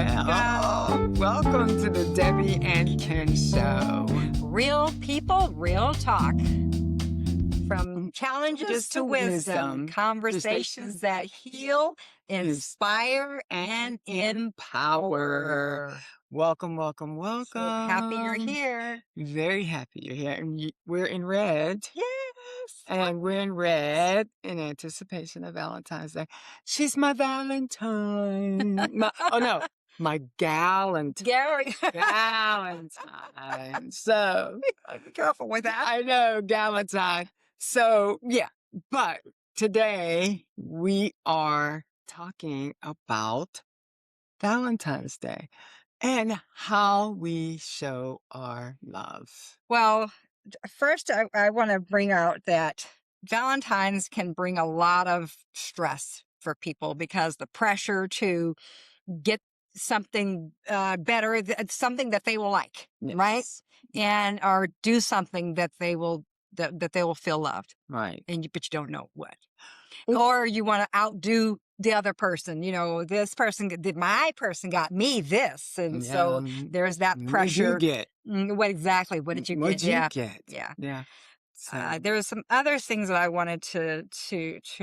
Well, welcome to the Debbie and Ken Show. Real people, real talk. From challenges to wisdom, conversations that heal, inspire, and empower. Welcome, welcome, welcome. So happy you're here. Very happy you're here. And we're in red. Yes. And we're in red in anticipation of Valentine's Day. She's my Valentine. My Galentine. Gary. Valentine. So Be careful with that. I know, Galentine. So yeah, but today we are talking about Valentine's Day and how we show our love. Well, first, I want to bring out that Valentine's can bring a lot of stress for people because the pressure to get something better, something that they will like, right? And or do something that they will that they will feel loved, Right? but you don't know what, or you want to outdo the other person. This person, my person got me this, and so there's that pressure. What did you get? What exactly? What did you What get? did you get? Yeah. Yeah. So. There was some other things that I wanted to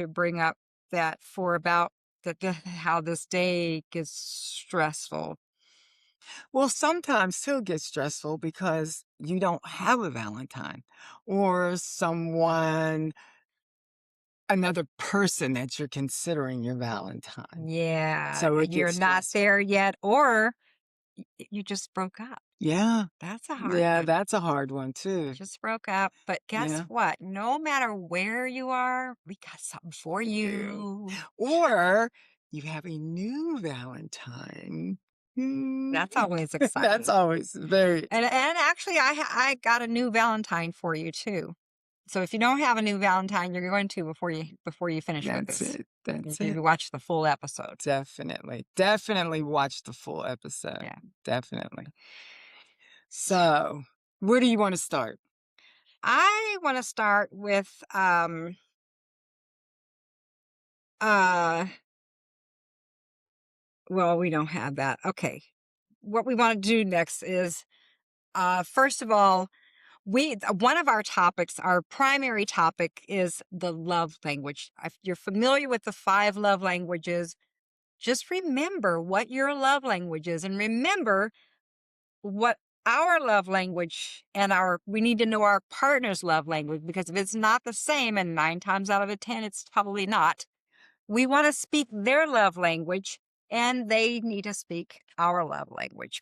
bring up that for about how this day gets stressful. Well, sometimes too it gets stressful because you don't have a Valentine or another person that you're considering your Valentine. Yeah. So you're not there yet, or you just broke up. Yeah. That's a hard Yeah, one. that's a hard one too. Just broke up. But guess what? No matter where you are, we got something for you. Or you have a new Valentine. That's always exciting. That's always very. And actually, I got a new Valentine for you too. So if you don't have a new Valentine, you're going to before you finish with this. That's you it. Watch the full episode. Definitely watch the full episode. Yeah, definitely. So, where do you want to start? I want to start with well, we don't have that. Okay. What we want to do next is first of all, one of our topics, our primary topic, is the love language. If you're familiar with the 5 love languages, just remember what your love language is, and remember what our love language and we need to know our partner's love language, because if it's not the same, and 9 times out of 10 it's probably not, we want to speak their love language and they need to speak our love language.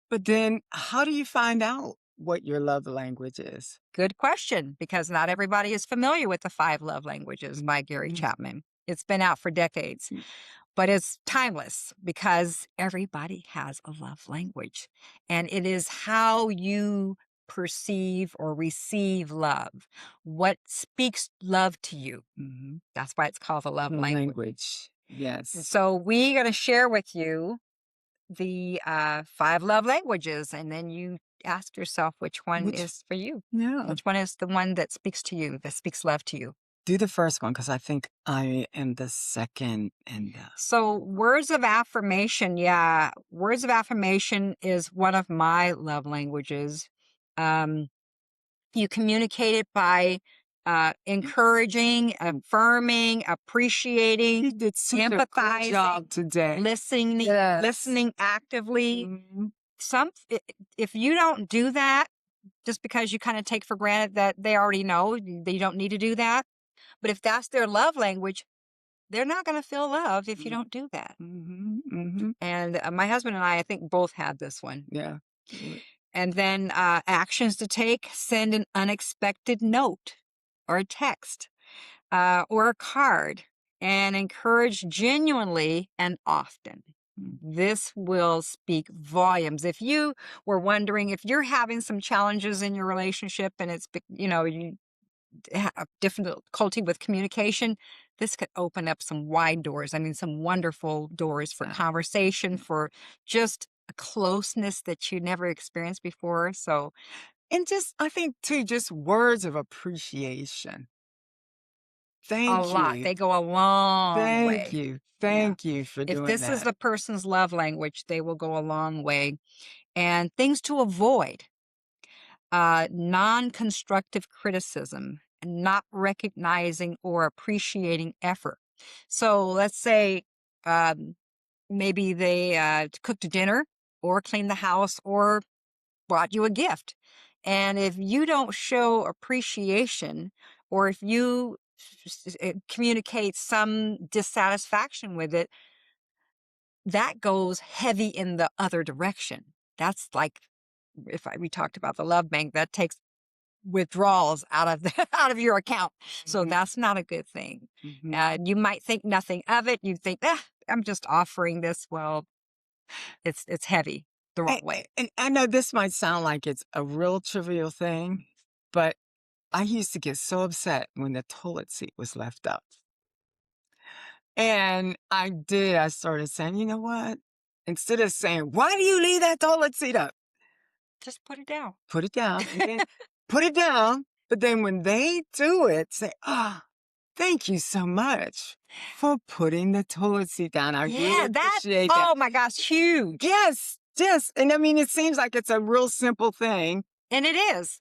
But then how do you find out what your love language is? Good question, because not everybody is familiar with the 5 love languages by Gary Chapman. It's been out for decades, but it's timeless because everybody has a love language, and it is how you perceive or receive love. What speaks love to you? That's why it's called the love language. Yes. So we're going to share with you the 5 love languages, and then you ask yourself which one is for you. Yeah. Which one is the one that speaks to you, that speaks love to you? Do the first one, because I think I am the second. So words of affirmation. Yeah. Words of affirmation is one of my love languages. You communicate it by encouraging, affirming, appreciating, You did such a good empathizing, job today. listening actively. If you don't do that, just because you kind of take for granted that they already know, you don't need to do that. But if that's their love language, they're not going to feel loved if you don't do that. And my husband and I think both had this one. Yeah. And then actions to take: send an unexpected note or a text or a card, and encourage genuinely and often. This will speak volumes. If you were wondering, if you're having some challenges in your relationship and it's, you have difficulty with communication, this could open up some wide doors. I mean, some wonderful doors for conversation, for just a closeness that you never experienced before. So, and I think too, just words of appreciation. A Thank lot. you. They go a long Thank way. you. Yeah. Thank you for If doing this is that. the person's love language, they will go a long way. And things to avoid, non-constructive criticism, and not recognizing or appreciating effort. So let's say um, maybe they cooked dinner or cleaned the house or bought you a gift. And if you don't show appreciation, or if you communicate some dissatisfaction with it, that goes heavy in the other direction. That's like we talked about the love bank, that takes withdrawals out of out of your account. So Mhm, that's not a good thing. mhm. You might think nothing of it. You think, I'm just offering this. Well, it's heavy the wrong way. And I know this might sound like it's a real trivial thing, but I used to get so upset when the toilet seat was left up. And I started saying, "You know what? Instead of saying, 'Why do you leave that toilet seat up?' Just put it down. Put it down, and then put it down." But then when they do it, say, "Ah, thank you so much for putting the toilet seat down. I really Yeah, that. appreciate that." Oh my gosh, huge. Yes, yes. And I mean, it seems like it's a real simple thing, And it is.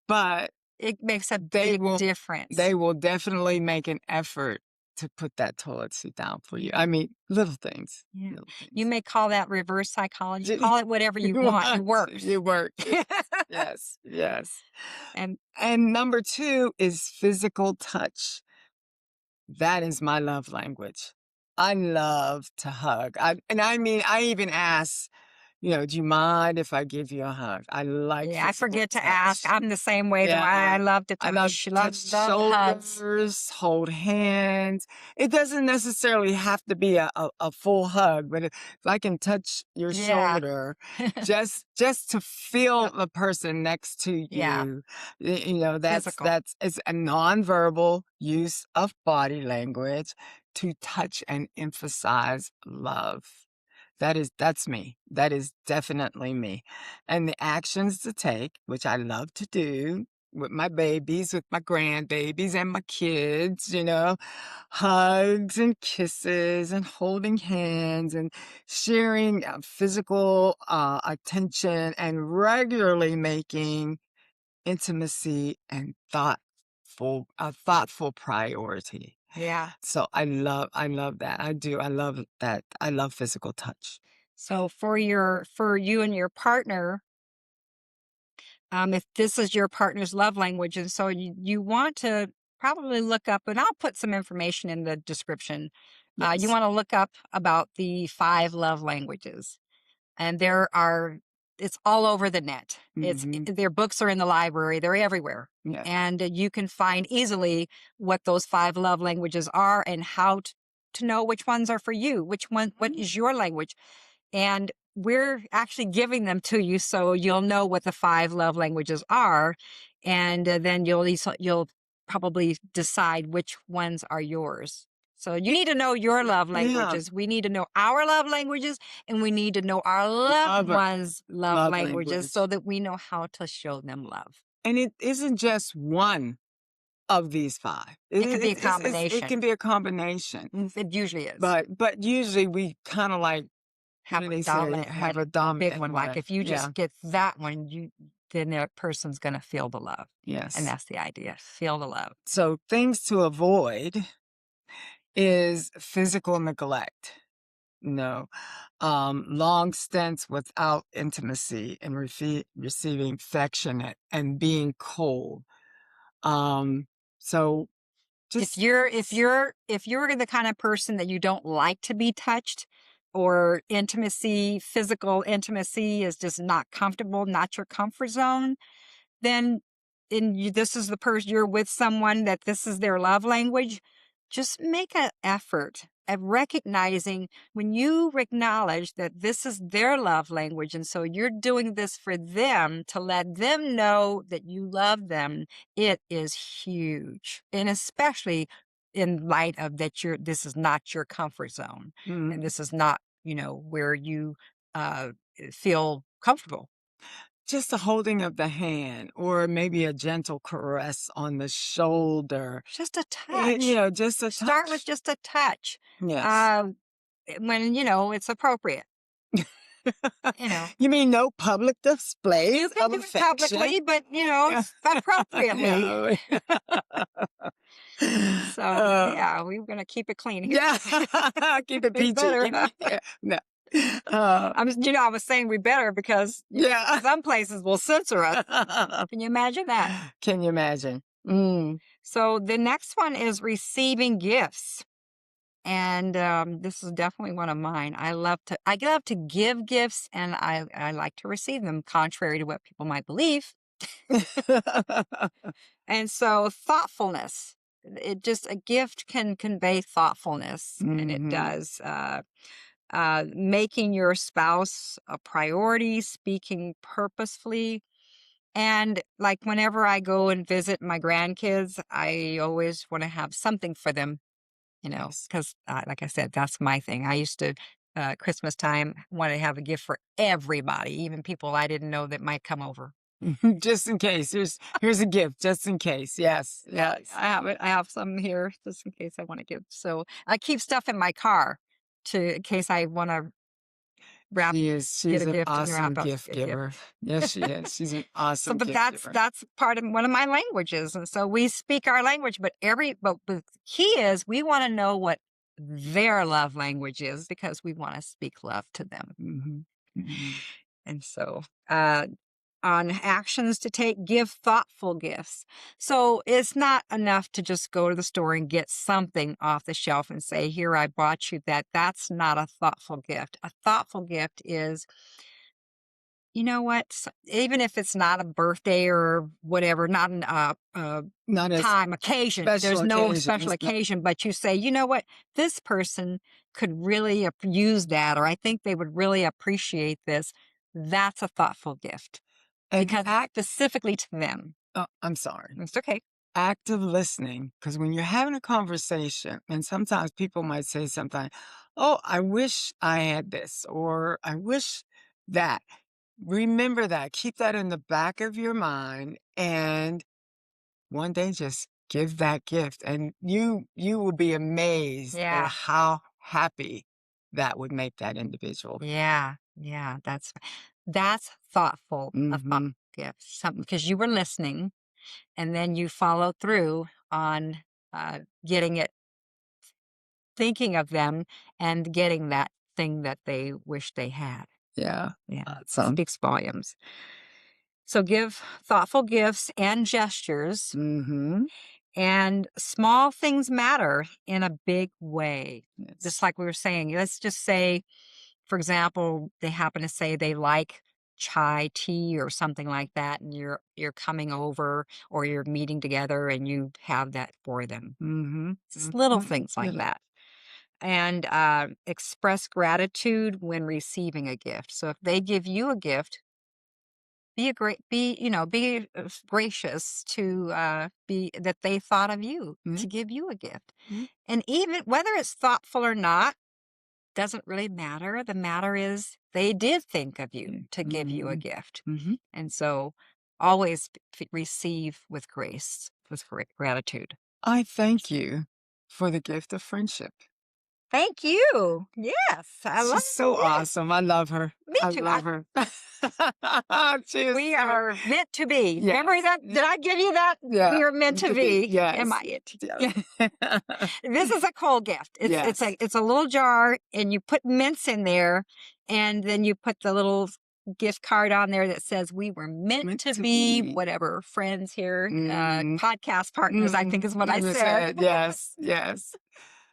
but It makes a they big will difference. they will definitely make an effort to put that toilet seat down for you. I mean, little things, Yeah. little You things. may call that reverse psychology. Call it whatever you You want. It want works. it works. Yes, yes, yes. And And number 2 is physical touch. That is my love language. I love to hug. I mean, I even ask, "Do you mind if I give you a hug?" I like yeah, I physical forget to ask. touch. I'm the same way. Though Yeah. I love to I love touch. to touch Love hugs. shoulders, hold hands. It doesn't necessarily have to be a full hug, but if I can touch your Yeah. shoulder, just to feel Yep. the person next to Yeah. you, that's Physical. it's a nonverbal use of body language to touch and emphasize love. That's me. That is definitely me. And the actions to take, which I love to do with my babies, with my grandbabies and my kids, hugs and kisses and holding hands and sharing physical attention and regularly making intimacy and thoughtful a thoughtful priority. Yeah. So I love that. I do. I love that. I love physical touch. So for you and your partner, if this is your partner's love language, and so you want to probably look up, and I'll put some information in the description. You Yes. want to look up about the 5 love languages, and it's all over the net. Mhm. Their books are in the library. They're everywhere, Yes. and you can find easily what those 5 love languages are and how to know which ones are for you. What is your language? And we're actually giving them to you so you'll know what the 5 love languages are. And then you'll probably decide which ones are yours. So you need to know your love Yeah. languages. We need to know our love languages, and we need to know our loved Love a ones' love love languages so language. that we know how to show them love. And it isn't just one of these 5. It could be a It combination. can be a combination. It usually is. But usually we kinda like, what Have do a they say? dominant Have a one, a big dominant one. Like one. if you Yeah. just get that one, then that person's gonna feel the love. And Yes. that's the idea. Feel the love. So things to avoid is physical neglect. No. Long stints without intimacy and receiving affection and being cold. Um, so If just you're the kind of person that you don't like to be touched, or physical intimacy is just not comfortable, not your comfort zone, then this is the person you're with, someone that this is their love language. Just make an effort at recognizing when you acknowledge that this is their love language, and so you're doing this for them to let them know that you love them. It is huge, and especially in light of that this is not your comfort zone, and mm, this is not where you feel comfortable. just a holding of the hand or maybe a gentle caress on the shoulder. Just a You touch. know, just a Start with touch. just a touch. Yes. Um, when, it's appropriate, you know. You mean no public You displays can of do it affection? publicly, but, Yeah. I appropriately. know. So, Uh, yeah, we're gonna keep it clean here. yeah. Keep it We PG. better. Keep it, yeah. No. Uh, I was saying we better because, yeah. some places will censor us. Can you imagine that? Can you imagine? Mm. So the next one is receiving gifts. And this is definitely one of mine. I love to give gifts, and I like to receive them, contrary to what people might believe. And so thoughtfulness. A gift can convey thoughtfulness, and it Mhm. does. Making your spouse a priority, speaking purposefully. And like whenever I go and visit my grandkids, I always want to have something for them, Yes. because like I said, that's my thing. I used to, Christmas time, want to have a gift for everybody, even people I didn't know that might come over. Just in case. Here's a gift just in case. Yes. Yeah, Yes. I have it. I have some here just in case I want to give. So I keep stuff in my car in case I want to wrap, She is. get She's a an gift and awesome wrap up gift a gift. giver. Yes, she is. She's an So, awesome but gift that's giver. that's part of one of my languages, and so we speak our language. But the key is we want to know what their love language is because we want to speak love to them. Mhm. Mhm. And so, on actions to take, give thoughtful gifts. So it's not enough to just go to the store and get something off the shelf and say, "Here, I bought you that." That's not a thoughtful gift. A thoughtful gift is, you know what? Even if it's not a birthday or whatever, not an Not as time, occasion, special there's no special occasions. No. occasion, but you say, you know what? This person could really use that, or I think they would really appreciate this. That's a thoughtful gift And because it's act. specifically to them. Oh, I'm sorry. It's okay. Active listening, because when you're having a conversation, and sometimes people might say something, "Oh, I wish I had this," or "I wish that." Remember that. Keep that in the back of your mind, and one day just give that gift, and you will be amazed at Yeah. how happy that would make that individual. Yeah. Yeah. That's thoughtful, a thoughtful Mhm. gift. Something because you were listening and then you follow through on getting it, thinking of them, and getting that thing that they wish they had. Yeah. Yeah, Awesome. speaks volumes. So give thoughtful gifts and gestures, Mhm. and small things matter in a big way. Just Yes. like we were saying, let's just say, for example, they happen to say they like chai tea or something like that, and you're coming over or you're meeting together and you have that for them. Mhm. Just little Mhm. things like Really. that. And express gratitude when receiving a gift. So if they give you a gift, be gracious to be that they thought of you Mhm. to give you a gift. Mhm. And even whether it's thoughtful or not doesn't really matter. The matter is they did think of you to give you a Mhm. gift. Mhm. And so always receive with grace, with gratitude. I thank you for the gift of friendship. Thank you. Yes, I love. She's so Yes, awesome. I love her. me I too. love her. She is We so. are meant to be. Yes. Remember that? Did I give you that? Yeah. We are meant to To be. be. Am Yes. I it? Yes. Yeah. This is a cold gift. It's Yes. it's a little jar, and you put mints in there, and then you put the little gift card on there that says we were meant Meant to to be be. whatever friends here, Mm, podcast partners. I think is what I like I said. said, yes, yes.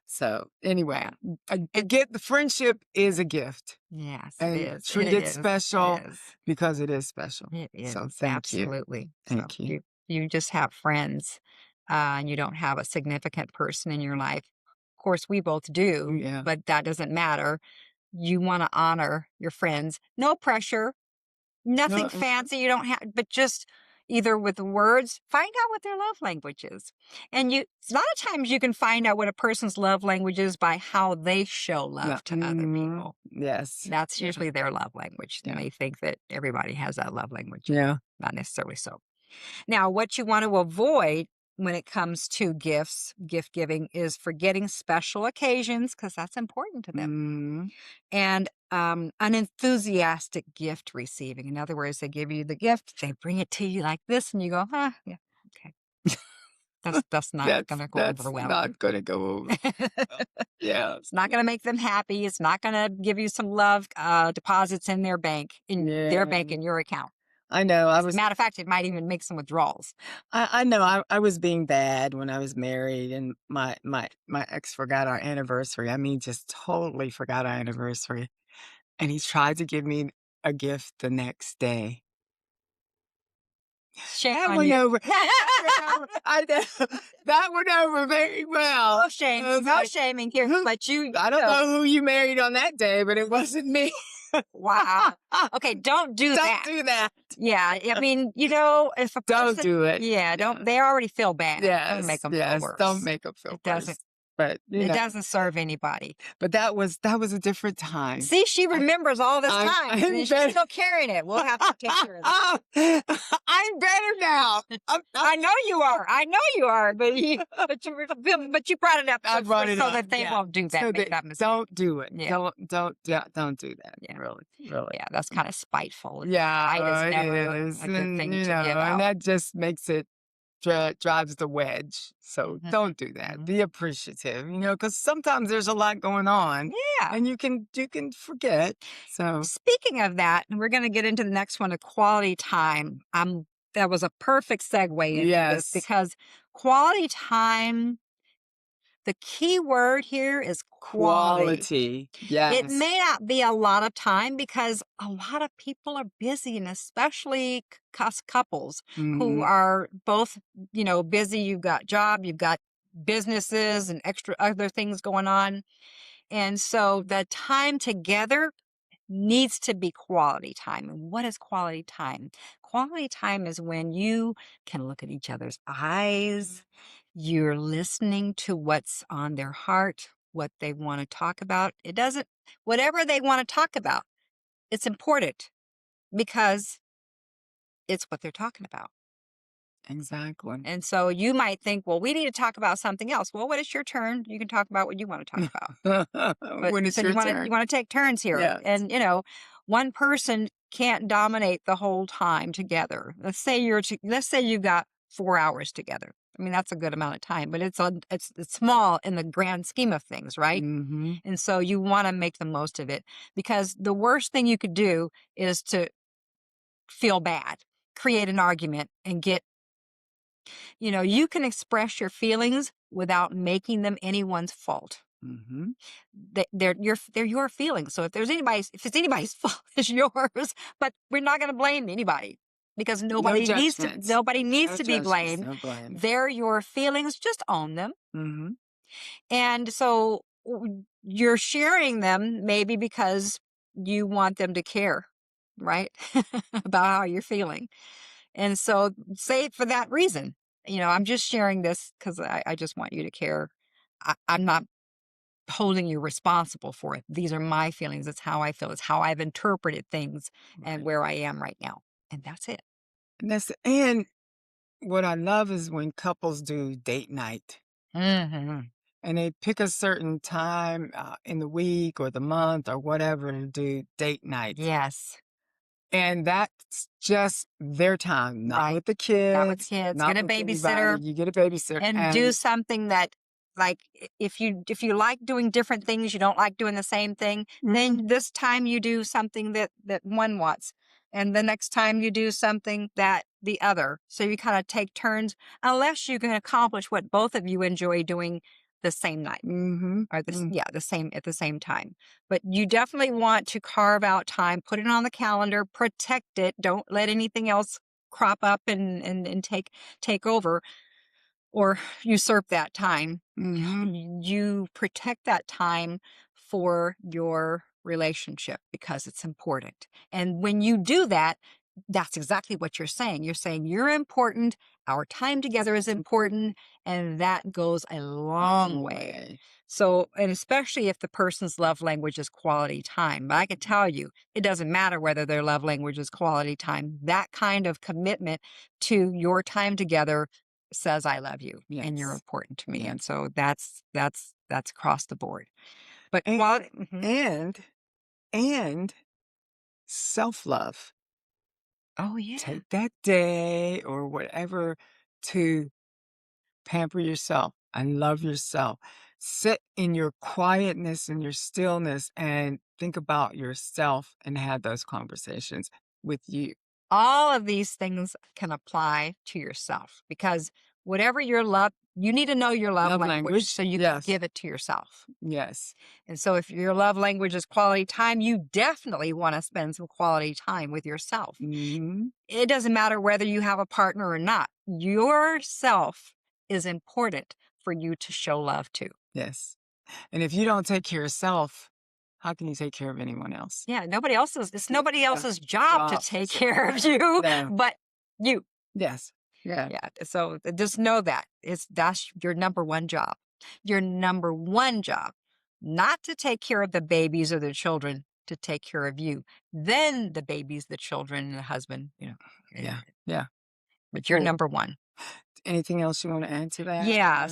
So anyway, Yeah. the gift, the friendship is a gift, Yes, it and is. treat It it is. It special is. because it is special. It So is, thank you, absolutely. So thank you. you just have friends, and you don't have a significant person in your life. Of course, we both do, Yeah. but that doesn't matter. You want to honor your friends. No pressure, nothing No, fancy. You don't have, but just either with words, find out what their love language is. And a lot of times you can find out what a person's love language is by how they show Yeah. love to other people. Yes. That's usually their love language. And Yeah. they think that everybody has that love language. Yeah. Not necessarily so. Now, what you want to avoid when it comes to gifts, gift giving, is forgetting special occasions because that's important to them. Mhm. And unenthusiastic gift receiving. In other words, they give you the gift, they bring it to you like this, and you go, huh, yeah, okay. That's not going to go over That's well. not gonna go over. Yeah. It's not going to make them happy. It's not going to give you some love deposits in their bank, Yeah. in your account. I know. As a matter of fact, it might even make some withdrawals. I know I was being bad when I was married, and my ex forgot our anniversary. I mean, just totally forgot our anniversary. And he tried to give me a gift the next day. Shame That on went you. over. That went over. I know. That went over very well. No shame. I was No like, shaming here. "Who- But you I don't know, know who you married on that day, but it wasn't me." wow. Okay, don't do Don't that. do that. Yeah, I mean, if a Don't person, do it. yeah, don't. They already feel bad. Don't make Yes, them feel yes. Don't worse. make them feel It doesn't. worse. But It doesn't serve anybody. but that was a different time. See, she I, remembers all this time, and I'm she's better. still carrying it. We'll have to take care of that. I'm better now. I know you are. I know you are. But you brought it up I brought it so up. that they Yeah. won't do that. So Make that, that mistake. don't do it. Yeah. Don't do that. Yeah. Really, really. Yeah, that's kind of spiteful. Yeah, Spite is never it is, a good thing and to give and out. that just makes it drives the wedge. So Mhm. don't do that. Mhm. Be appreciative, because sometimes there's a lot going on, Yeah. and you can forget. So Speaking of that, and we're going to get into the next one, of quality time. That was a perfect segue into this yes, because quality time, the key word here is quality. quality. It Yes. may not be a lot of time because a lot of people are busy, and especially us couples who Mhm. are both, busy. You've got job, you've got businesses and extra other things going on. And so the time together needs to be quality time. And what is quality time? Quality time is when you can look at each other's eyes, you're listening to what's on their heart, what they want to talk about. Whatever they want to talk about, it's important because it's what they're talking about. Exactly. And so you might think, well, we need to talk about something else. Well, when it's your turn, you can talk about what you want to talk about. But When it's so your you turn. want to take turns here, Yes. and one person can't dominate the whole time together. Let's say you've got 4 hours together. I mean, that's a good amount of time, but it's small in the grand scheme of things, right? Mhm. And so you want to make the most of it because the worst thing you could do is to feel bad, create an argument, and you can express your feelings without making them anyone's fault. Mhm. They're your feelings. So if it's anybody's fault, it's yours. But we're not going to blame anybody because No nobody needs to. judgments. Nobody needs No to be judgments, blamed. no blame. They're your feelings. Just own them. Mhm. And so you're sharing them maybe because you want them to care, right? About how you're feeling. And so say it for that reason. I'm just sharing this because I just want you to care. I'm not holding you responsible for it. These are my feelings. It's how I feel. It's how I've interpreted things and Right. where I am right now. And that's it. And what I love is when couples do date night. Hmm. And they pick a certain time in the week or the month or whatever to do date night. Yes. And that's just their time, not Right. with the Not with kids, kids. Get not a with anybody. babysitter You get a babysitter. and do And something that, like, if you like doing different things, you don't like doing the same thing, Mhm. then this time you do something that one wants, and the next time you do something that the other. So you kind of take turns, unless you can accomplish what both of you enjoy doing the same night. Mhm. Or the same at the same time. But you definitely want to carve out time, put it on the calendar, protect it. Don't let anything else crop up and take over or usurp that time. Mhm. You protect that time for your relationship because it's important. And when you do that, That's exactly what you're saying. You're saying you're important, our time together is important, and that goes a long Long way. way. So, and especially if the person's love language is quality time. But I can tell you, it doesn't matter whether their love language is quality time. That kind of commitment to your time together says I love you and you're Yes. important to me. Yeah. And so that's across the board. But And quality, mhm. and and self-love. Oh yeah. Take that day or whatever to pamper yourself and love yourself. Sit in your quietness and your stillness and think about yourself and have those conversations with you. All of these things can apply to yourself because whatever your love, you need to know your love Love language language? so you can Yes. give it to yourself. Yes. And so if your love language is quality time, you definitely want to spend some quality time with yourself. Mhm. It doesn't matter whether you have a partner or not. Yourself is important for you to show love to. Yes. And if you don't take care of yourself, how can you take care of anyone else? Yeah, nobody else's it's Yeah. nobody else's job to Job. take care of you No. but you. Yes. Yeah. Yeah, so just know that that's your number one job. Your number one job, not to take care of the babies or the children, to take care of you. Then the babies, the children, and the husband, eh, Yeah. Yeah. but you're Cool. number one. Anything else you want to add to that? Yeah.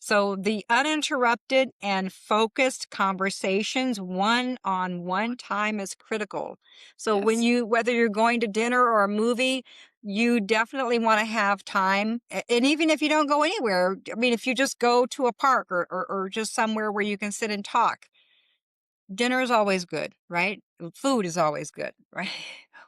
So the uninterrupted and focused conversations one-on-one time is critical. So Yes. whether you're going to dinner or a movie, you definitely want to have time. And even if you don't go anywhere, I mean, if you just go to a park or just somewhere where you can sit and talk, dinner is always good, right? Food is always good, right?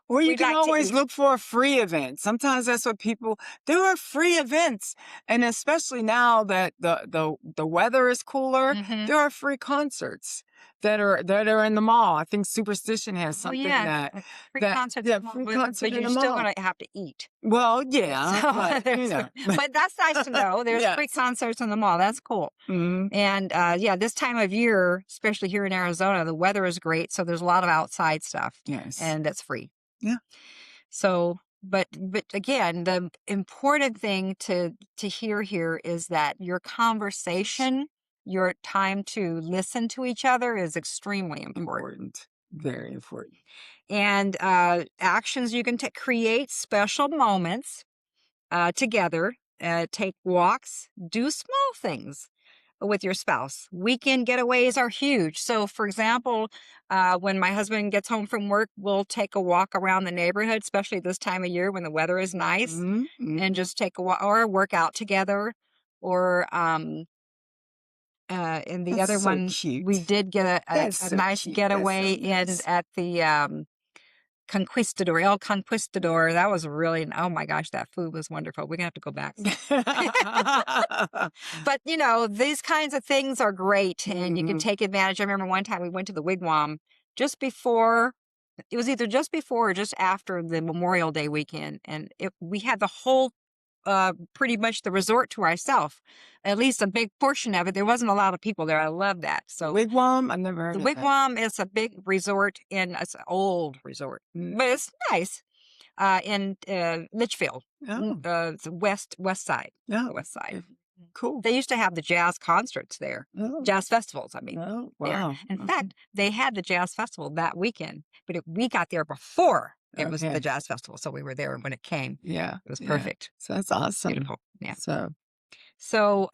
Or you We can like to always eat. look for a free event. Sometimes that's what people there are free events. And especially now that the weather is cooler, Hmm. there are free concerts that are in the mall. I think Superstition has Oh something yeah, that free that concerts, yeah, free concert but in you're the still mall. gonna have to eat. Well, So yeah, but but that's nice to know. There's free yes. concerts in the mall. That's cool. Mhm. And yeah, this time of year, especially here in Arizona, the weather is great, so there's a lot of outside stuff, Yes. and that's free. Yeah. So, but again, the important thing to hear here is that your conversation, your time to listen to each other is extremely important. Important. Very important. And actions you can create special moments together, take walks, do small things with your spouse. Weekend getaways are huge. So, for example, when my husband gets home from work, we'll take a walk around the neighborhood, especially this time of year when the weather is nice, Mhm. and Mhm. just take a walk or work out together. Or, and the That's other so one, we cute. did get That's a so nice cute. That's so getaway in nice. at the Conquistador, El Conquistador. That was really, oh my gosh, that food was wonderful. We're gonna have to go back soon. But these kinds of things are great and you can Mhm. take advantage. I remember one time we went to the Wigwam just before, it was either just before or just after the Memorial Day weekend. And we had the whole, pretty much the resort to ourselves, at least a big portion of it. There wasn't a lot of people there. I love that. The So wigwam? I've never the heard of that. Wigwam is a big resort it's an old resort, Mm. but it's nice in Litchfield, Oh, the west side, the no. west side. Okay. Cool. They used to have the jazz concerts there, Oh, jazz festivals. I mean, oh, there. wow. In Okay. fact, they had the jazz festival that weekend, but we got there before it was the Okay. jazz festival, so we were there when it came. Yeah, It was yeah. perfect, So that's awesome. beautiful. Yeah. So, So,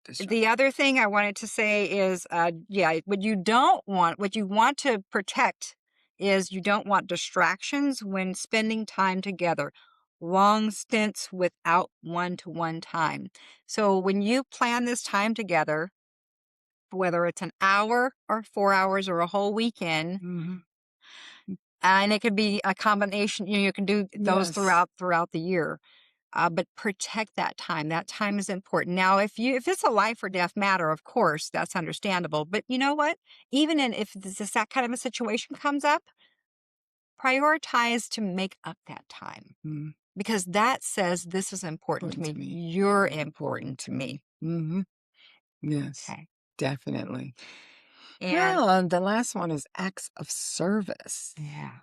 just the other thing I wanted to say is, yeah, what you want to protect is you don't want distractions when spending time together, long stints without one-to-one time. So when you plan this time together, whether it's an hour or 4 hours or a whole weekend, mhm. and it could be a combination, you can do those Yes. throughout the year. But protect that time. That time is important. Now, if it's a life or death matter, of course, that's understandable. But you know what? Even if that kind of a situation comes up, prioritize to make up that time Mm, because that says this is important to important to me. me. You're You're important important to to me. me. Mhm. Yes, Okay. definitely. And Well, and the last one is acts of service. yeah.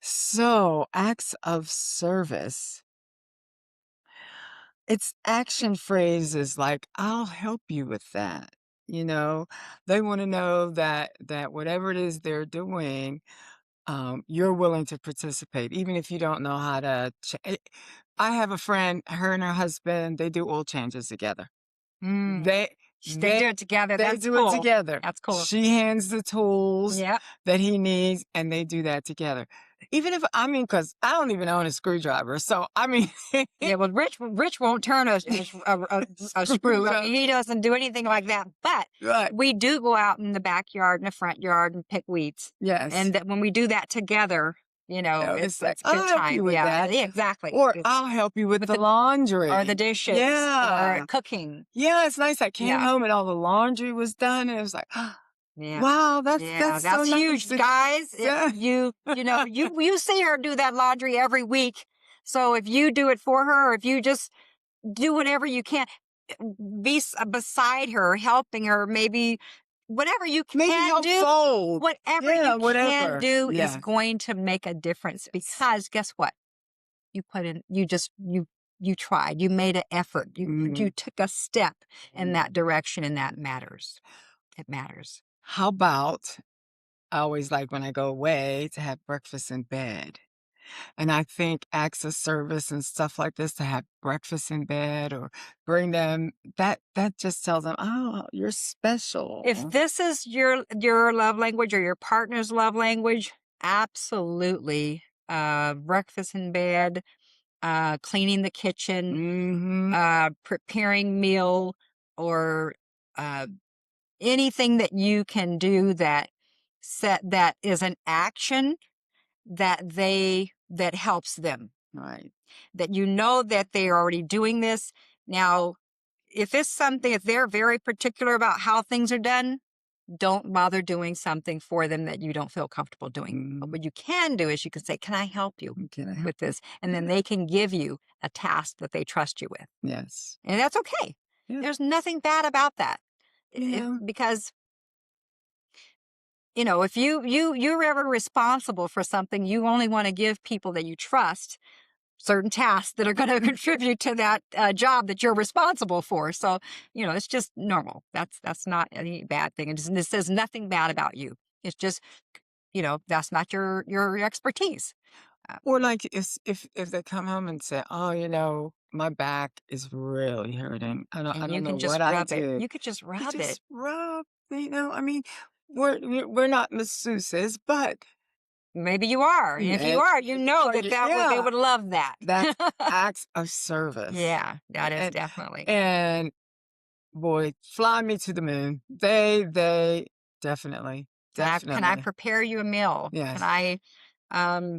So, acts of service, it's action phrases like, "I'll help you with that." You know, they wanna know that whatever it is they're doing, you're willing to participate, even if you don't know how to I have a friend, her and her husband, they do oil changes together. Mm. They They they do it together. they That's do it cool. together. That's cool. She hands the tools Yep. that he needs, and they do that together. Even if I mean, because I don't even own a screwdriver, so, I mean Yeah, well, Rich won't turn a screw. I screwdriver mean, he doesn't do anything like that. But right. we do go out in the backyard and the front yard and pick weeds. Yes. And that when we do that together, You know, it's it's like, it's a good "I'll help time. you with Yeah, that," yeah, exactly. or It's "I'll help you with with the the or the laundry." dishes or Yeah. cooking. Yeah, it's nice. I came Yeah, home and all the laundry was done, and it was like, yeah, "Wow, that's yeah. so That's nice." huge, guys. Yeah. You see her do that laundry every week. So if you do it for her, or if you just do whatever you can, beside her, helping her, maybe whatever you Maybe can help do, fold. whatever Yeah, you can whatever. do is Yeah. going to make a difference Yes. because guess what? You put in, you tried, you made an effort, you Mhm. took a step in Mhm. that direction, and that matters. It matters. How about I always like when I go away to have breakfast in bed. And I think acts of service and stuff like this to have breakfast in bed or bring them that just tells them, "Oh, you're If special." this is your love language or your partner's love language, absolutely. Breakfast in bed, cleaning the kitchen, Mhm. preparing meal, or uh, anything that you can do that is an action that helps them. Right. That you know that they are already doing this. Now, if they're very particular about how things are done, don't bother doing something for them that you don't feel comfortable doing. But Mhm. what you can do is you can say, "Can I help you Can I help with you? this?" And then Yeah. they can give you a task that they trust you with. Yes. And that's okay. Yeah. There's nothing bad about that. Yeah. Because, if you're ever responsible for something, you only want to give people that you trust certain tasks that are going to contribute to that job that you're responsible for. So, it's just normal. That's not any bad thing. And this says nothing bad about you. It's just, that's not your expertise. Uh, Or like if they come home and say, "Oh, my back is really hurting. I and you don't know can just what I rub it. did." You could just You rub it. just rub, I mean, we're not masseuses, but Maybe you are. And if you and are, you know like, they yeah, would love that. that's acts of service. Yeah, that is And definitely. and boy, fly me to the moon. They definitely, Can I definitely. prepare you a meal? Can Yes. I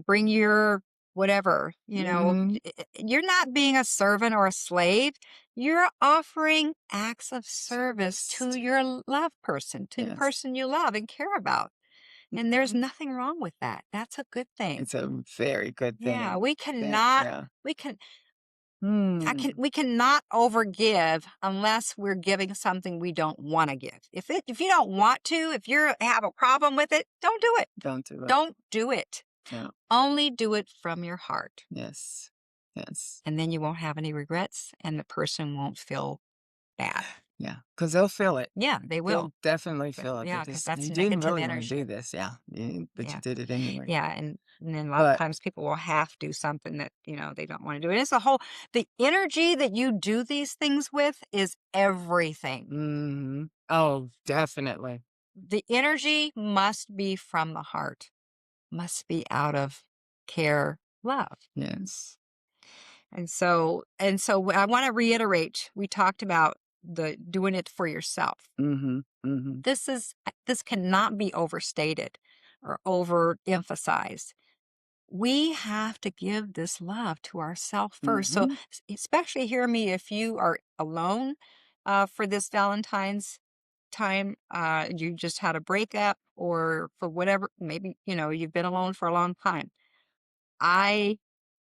bring your whatever? Mhm. You're not being a servant or a slave. You're offering acts of service Service to to your love person, to the yes. person you love and care about. And there's Mhm. nothing wrong with that. That's a good thing. It's a very good Yeah, thing. Yeah. we can Hmm. we cannot overgive unless we're giving something we don't want to give. If you don't want to, if you have a problem with it, don't do it. Don't do it. Don't do it. No. Only do it from your heart. Yes. Yes. And then you won't have any regrets and the person won't feel bad. Yeah. Because 'cause they'll feel it. Yeah, they will. They'll definitely But feel it. They yeah, because just that's you didn't negative really wanna energy. do this, yeah, but you Yeah. did it anyway. Yeah. And then a lot of But times people will have to do something that, they don't want to do. And it's the energy that you do these things with is everything. mhm. Oh, definitely. The energy must be from the heart, must be out of care, love. Yes. And so I want to reiterate, we talked about the doing it for yourself. Mhm. Mhm. This cannot be overstated or overemphasized. We have to give this love to ourselves first. So, Mhm. especially hear me if you are alone for this Valentine's time, you just had a breakup, or for whatever, maybe, you've been alone for a long time. I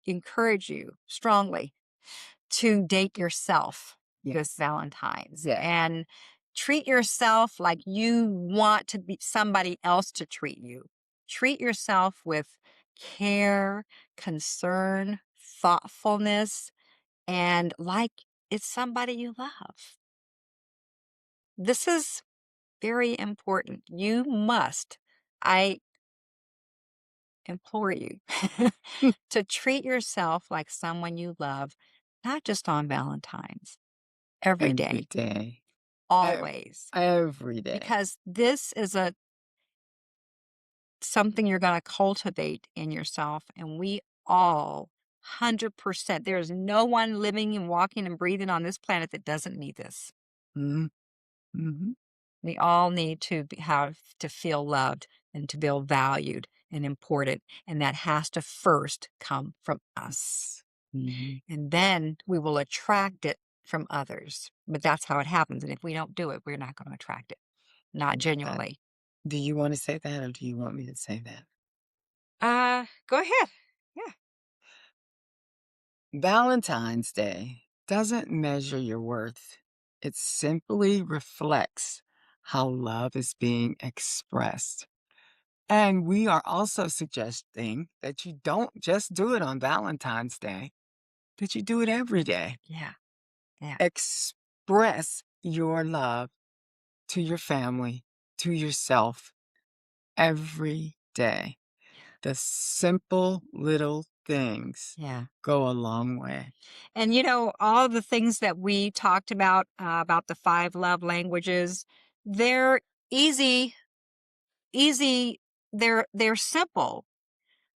encourage you strongly to date yourself this Yes. Valentine's Yes. and Treat yourself like you want to be somebody else to treat you. Treat yourself with care, concern, thoughtfulness, and like it's somebody you love. This is very important. You must, I implore you, to treat yourself like someone you love, not just on Valentine's, every Every day, day. Ev always. every day. Because this is a something you're going to cultivate in yourself, and we all 100%, there's no one living and walking and breathing on this planet that doesn't need this. Mhm, mhm. We all need to have to feel loved and to feel valued and important, and that has to first come from us, Mhm. and then we will attract it from others. But that's how it happens, and if we don't do it, we're not going to attract it, not That genuinely. do you wanna say that, or do you want me to say that? Go ahead. Yeah. Valentine's Day doesn't measure your worth. It simply reflects how love is being expressed. And we are also suggesting that you don't just do it on Valentine's Day, that you do it every day. Yeah. Yeah. Express your love to your family, to yourself every day. The simple little things Yeah. go a long way. And all the things that we talked about the five love languages, they're easy, easy. They're simple.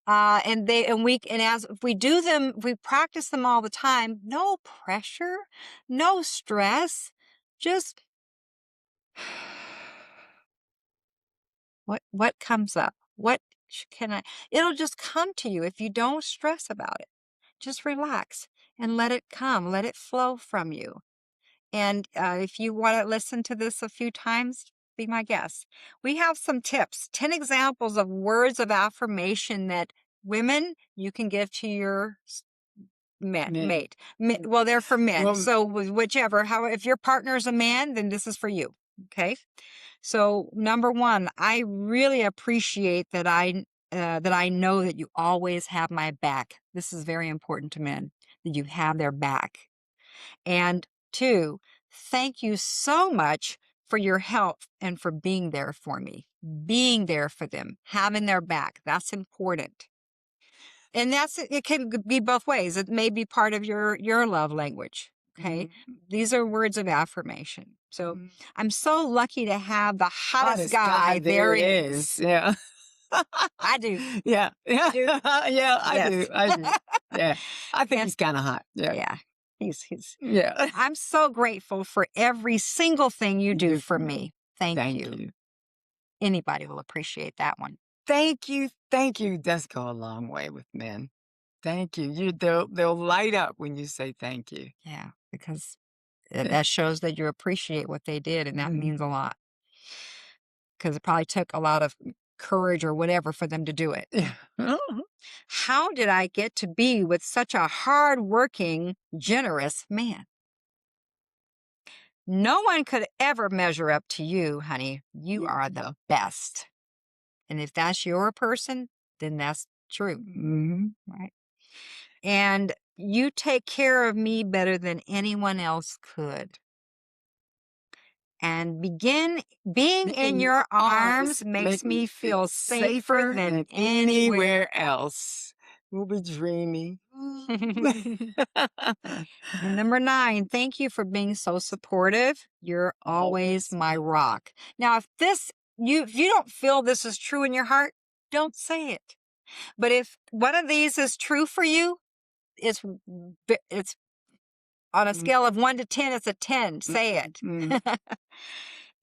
And as if we do them, if we practice them all the time, no pressure, no stress, just what comes up? Can I? It'll just come to you if you don't stress about it. Just relax and let it come, let it flow from you. And if you want to listen to this a few times, be my guest. We have some tips, 10 examples of words of affirmation that women you can give to your Men. mate. Well, they're for men. Well, So whichever, how if your partner is a man, then this is for you. Okay. So number one, I really appreciate that I know that you always have my back. This is very important to men that you have their back. And two, thank you so much for your help and for being there for me, being there for them, having their back. That's important. And it can be both ways. It may be part of your love language. Okay. mhm, These are words of affirmation. So mhm. I'm so lucky to have the hottest Hottest guy guy there there is. is. Yeah. I do. Yeah, You yeah, do? yeah, I Yes. do, I do. Yeah, I think And he's kinda hot. Yeah, yeah, he's yeah. I'm so grateful for every single thing you You do do for for me. me. Thank Thank you. you. Anybody will appreciate that one. Thank you, thank you does go a long way with men. Thank you. They'll light up when you say thank you. Yeah, because that shows that you appreciate what they did, and that Mhm. means a lot. Because it probably took a lot of courage or whatever for them to do it. Yeah. How did I get to be with such a hardworking, generous man? No one could ever measure up to you, honey. You You are the yeah. best. And if that's your person, then that's true, Mhm. right? And you take care of me better than anyone else could. And being in In your your arms arms makes make me me feel feel safer safer than than anywhere anywhere else. We'll be dreaming. And number 9, thank you for being so supportive. You're always Always my my rock. Now, if you don't feel this is true in your heart, don't say it. But if one of these is true for you, it's on a mm, scale of 1 to 10, it's a 10. Say mm, it. mm.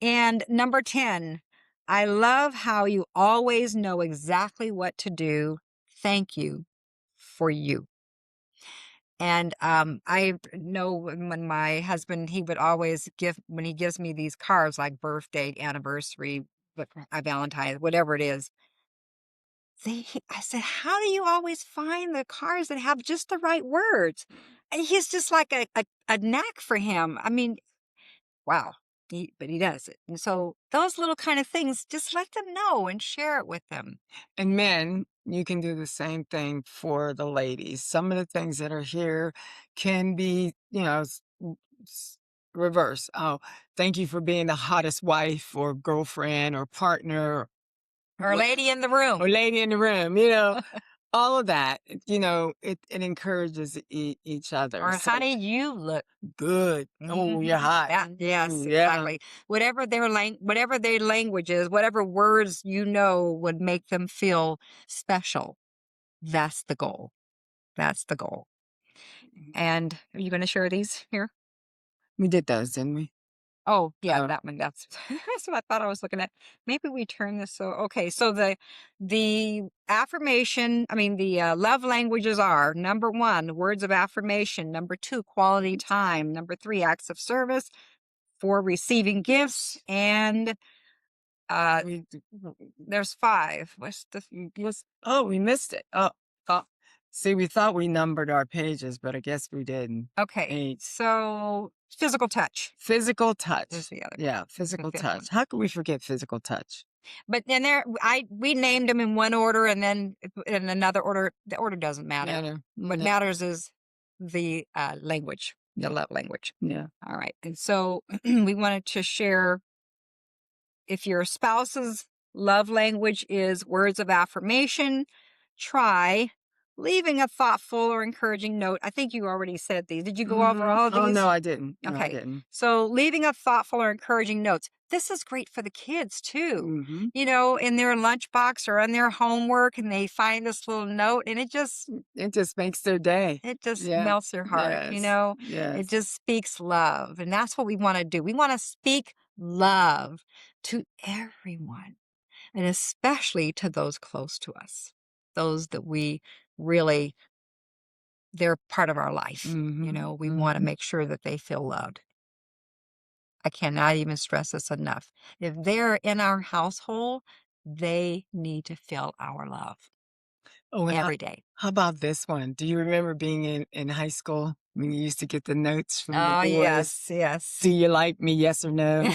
And number 10, I love how you always know exactly what to do. Thank you for you. And I know when my husband, he would always when he gives me these cards like birthday, anniversary, Valentine, whatever it is. I said, how do you always find the cards that have just the right words? And he's just like a knack for him. I mean, wow. But he does it. And so those little kind of things, just let them know and share it with them. And men, you can do the same thing for the ladies. Some of the things that are here can be, s- reverse. Oh, thank you for being the hottest wife or girlfriend or partner Or what, lady in the or room. lady in the room, all of that, it encourages each other. Or So honey, you look good. Oh, you're hot. that, yes, Ooh, yeah. exactly. Whatever their language is, whatever words would make them feel special. That's the goal. That's the goal. And are you going to share these here? We did those, didn't we? Oh, yeah, Oh, that one. That's that's what I thought I was looking at. Maybe we turn this so okay. So the affirmation, I mean the love languages are number one, words of affirmation. Number two, quality time. Number three, acts of service. Four, receiving gifts, and uh, we there's five. What's the oh, we missed it. Oh, see, we thought we numbered our pages, but I guess we didn't. okay? 8. So physical touch Physical is touch. the other, Yeah, the physical fifth one. touch. How could we forget physical touch? But then we named them in one order and then in another order. The order doesn't matter. No, What no, matters is the language, the yeah, love language. yeah. All right. And so we wanted to share if your spouse's love language is words of affirmation, try leaving a thoughtful or encouraging note. I think you already said these. Did you go over all of Oh, no, these? I didn't. No, I Okay. didn't. So leaving a thoughtful or encouraging notes. This is great for the kids too. Hmm. In their lunchbox or on their homework and they find this little note and It just makes their day. it just Yeah. melts their heart, Yes. It Yes. just speaks love. And that's what we want to do. We want to speak love to everyone and especially to those close to us. Those that we really they're part of our life. Hmm. We want to Hmm. make sure that they feel loved. I cannot even stress this enough. If they're in our household, they need to feel our love Oh, and every day. how about this one? Do you remember being in high school when you used to get the notes from the Oh, boys? yes, yes. Do you like me? Yes or no?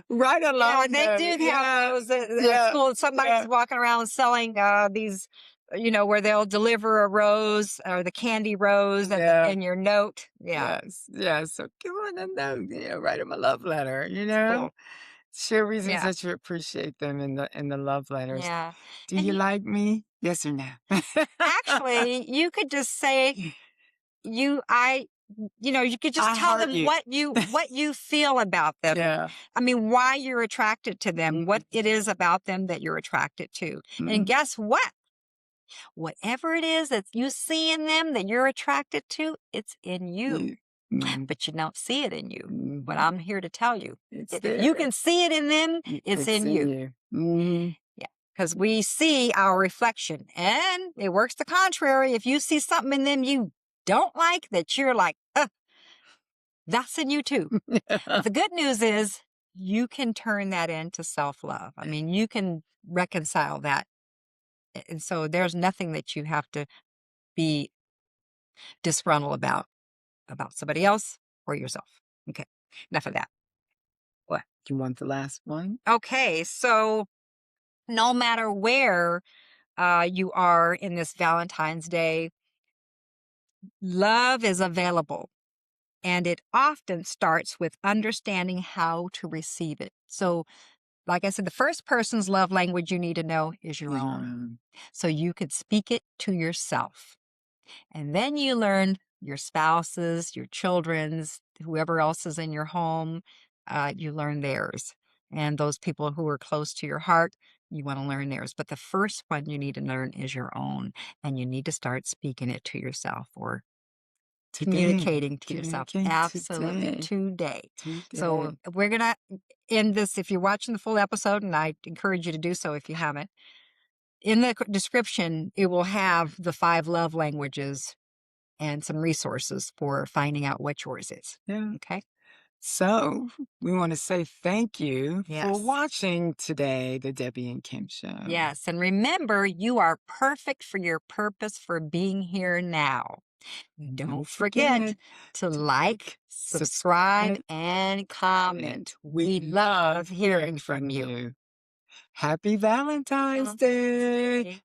Right Yeah, along they though. do have Yeah. those at Yeah. school. Somebody's Yeah. walking around selling these, where they'll deliver a rose or the candy rose Yeah. in your note. Yeah, Yes. Yes. So give them a note. Write them a love letter. it's cool. Share reasons Yeah, that you appreciate them in the love letters. yeah. Do And you like me? Yes or no? actually, you could just say you, I, you could just I tell heart them you. what you feel about them. Yeah. I mean, why you're attracted to them, what Mhm. it is about them that you're attracted to. And Mhm. guess what? Whatever it is that you see in them that you're attracted to, it's in you, You- mhm. but you don't see it in you. But Mhm. I'm here to tell you, It's if you there. can see it in them, it's It's in in you. you. Mhm. Yeah. Because we see our reflection and it works the contrary. If you see something in them you don't like, that you're like, that's in you too. But the good news is you can turn that into self love. I mean, you can reconcile that. And so there's nothing that you have to be disgruntled about somebody else or yourself. Okay. Enough of that. What? Do you want the last one? Okay. So no matter where you are in this Valentine's Day, love is available. And it often starts with understanding how to receive it. So, like I said, the first person's love language you need to know is your Is your own. own. So you could speak it to yourself. And then you learn your spouse's, your children's, whoever else is in your home, you learn theirs. And those people who are close to your heart, you want to learn theirs. But the first one you need to learn is your own. And you need to start speaking it to yourself or Today. communicating to yourself. Communicate Absolutely. today. Today. So Today. we're going to end this. If you're watching the full episode, and I encourage you to do so if you haven't, in the description, it will have the 5 love languages and some resources for finding out what yours is. Yeah. Okay? So we want to say thank you for Yes. watching today, the Debbie and Kim Show. Yes. And remember, you are perfect for your purpose for being here now. Don't forget to like, subscribe, and comment. We love hearing from you. Happy Valentine's Day.